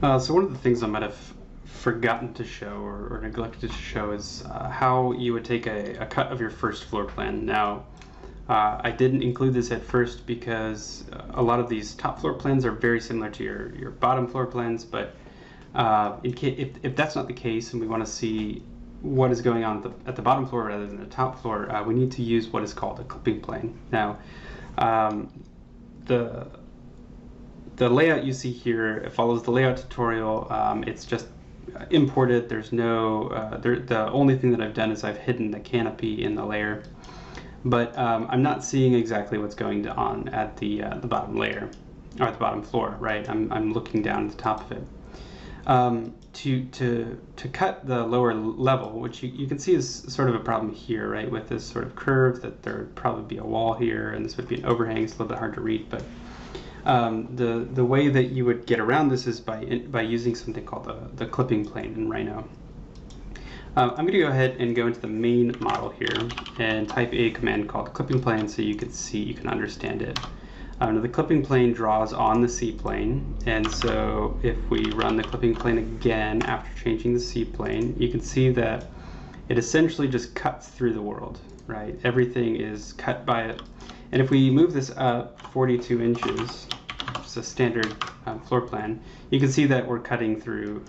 So one of the things I might have forgotten to show or neglected to show is how you would take a cut of your first floor plan. Now, I didn't include this at first because a lot of these top floor plans are very similar to your bottom floor plans, but if that's not the case and we want to see what is going on at the bottom floor rather than the top floor, we need to use what is called a clipping plane. Now, the layout you see here, it follows the layout tutorial. It's just imported. There's no, the only thing that I've done is I've hidden the canopy in the layer, but I'm not seeing exactly what's going on at the bottom layer, or at the bottom floor, right? I'm looking down at the top of it. To cut the lower level, which you can see is sort of a problem here, right? With this sort of curve, that there would probably be a wall here, and this would be an overhang. It's a little bit hard to read, but the way that you would get around this is by using something called the clipping plane in Rhino. I'm going to go ahead and go into the main model here and type a command called clipping plane so you can understand it. Now the clipping plane draws on the C-plane, and so if we run the clipping plane again after changing the C-plane, you can see that it essentially just cuts through the world, right? Everything is cut by it. And if we move this up 42 inches, which is a standard floor plan, you can see that we're cutting through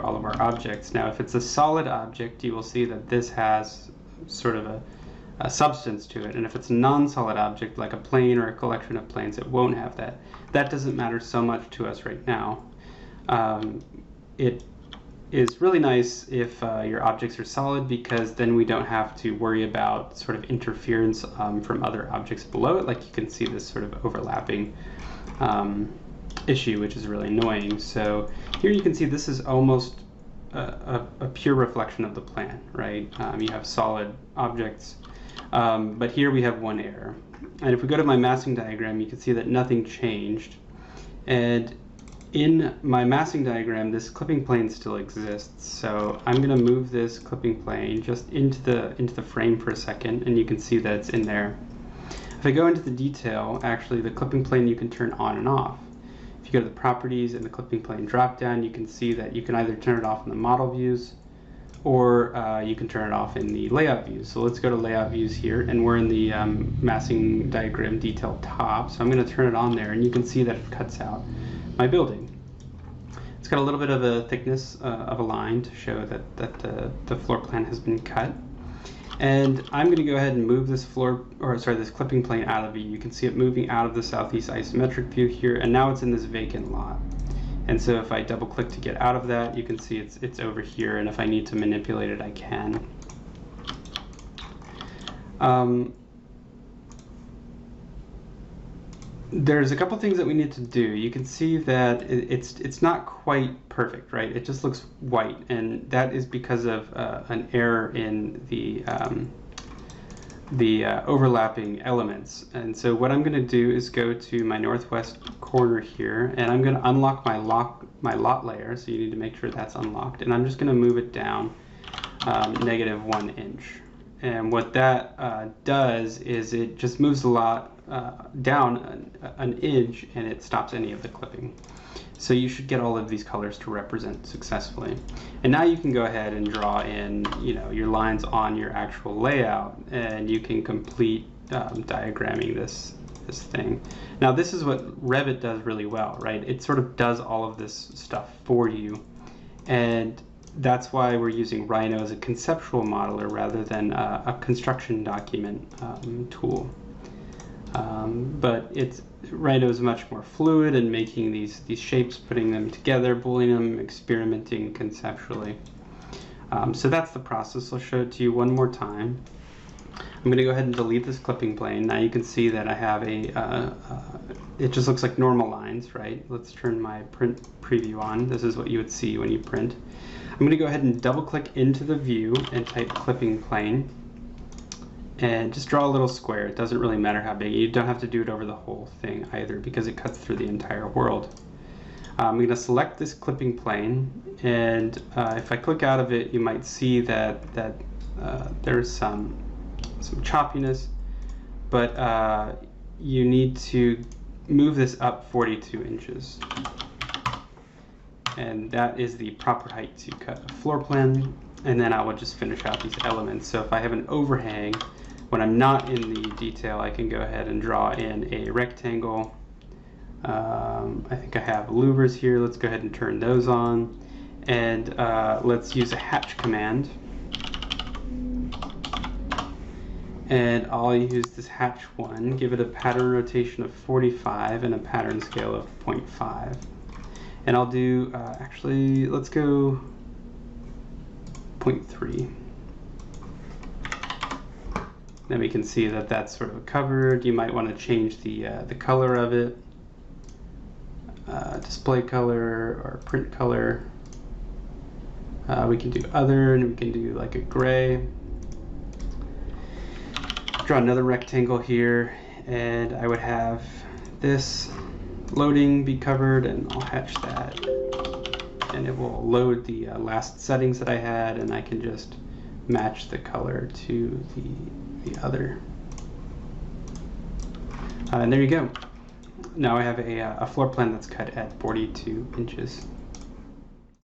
all of our objects. Now, if it's a solid object, you will see that this has sort of a substance to it. And if it's a non-solid object, like a plane or a collection of planes, it won't have that. That doesn't matter so much to us right now. It is really nice if your objects are solid, because then we don't have to worry about sort of interference from other objects below it. Like you can see this sort of overlapping issue, which is really annoying. So here you can see this is almost a pure reflection of the plan, right? You have solid objects, but here we have one error. And if we go to my massing diagram, you can see that nothing changed. And in my massing diagram, this clipping plane still exists. So I'm going to move this clipping plane just into the frame for a second, and you can see that it's in there. If I go into the detail, actually the clipping plane you can turn on and off. If you go to the properties and the clipping plane drop down, you can see that you can either turn it off in the model views, or you can turn it off in the layout views. So let's go to layout views here, and we're in the massing diagram detail top. So I'm going to turn it on there, and you can see that it cuts out my building. It's got a little bit of a thickness of a line to show that the floor plan has been cut. And I'm going to go ahead and move this this clipping plane out of view. You can see it moving out of the southeast isometric view here, and now it's in this vacant lot. And so if I double click to get out of that, you can see it's over here, and if I need to manipulate it, I can. There's a couple things that we need to do. You can see that it's not quite perfect, right? It just looks white, and that is because of an error in the overlapping elements. And so what I'm going to do is go to my northwest corner here, and I'm going to unlock my lot layer. So you need to make sure that's unlocked, and I'm just going to move it down -1 inch. And what that does is it just moves the lot down an inch, and it stops any of the clipping. So you should get all of these colors to represent successfully. And now you can go ahead and draw in, your lines on your actual layout, and you can complete diagramming this thing. Now this is what Revit does really well, right? It sort of does all of this stuff for you, and that's why we're using Rhino as a conceptual modeler rather than a construction document tool. But Rhino is much more fluid in making these shapes, putting them together, booleaning them, experimenting conceptually. So that's the process. I'll show it to you one more time. I'm going to go ahead and delete this clipping plane. Now you can see that I have it just looks like normal lines, right? Let's turn my print preview on. This is what you would see when you print. I'm going to go ahead and double click into the view and type clipping plane, and just draw a little square. It doesn't really matter how big. You don't have to do it over the whole thing either, because it cuts through the entire world. I'm going to select this clipping plane, and if I click out of it, you might see that there's some choppiness, but you need to move this up 42 inches. and that is the proper height to cut a floor plan. And then I will just finish out these elements. So if I have an overhang, when I'm not in the detail, I can go ahead and draw in a rectangle. I think I have louvers here. Let's go ahead and turn those on. And let's use a hatch command. And I'll use this hatch one, give it a pattern rotation of 45 and a pattern scale of 0.5. And I'll do, actually, let's go 0.3. Then we can see that that's sort of covered. You might want to change the color of it, display color or print color. We can do other, and we can do like a gray. Draw another rectangle here, and I would have this loading be covered, and I'll hatch that, and it will load the last settings that I had, and I can just match the color to the other. And there you go. Now I have a floor plan that's cut at 42 inches.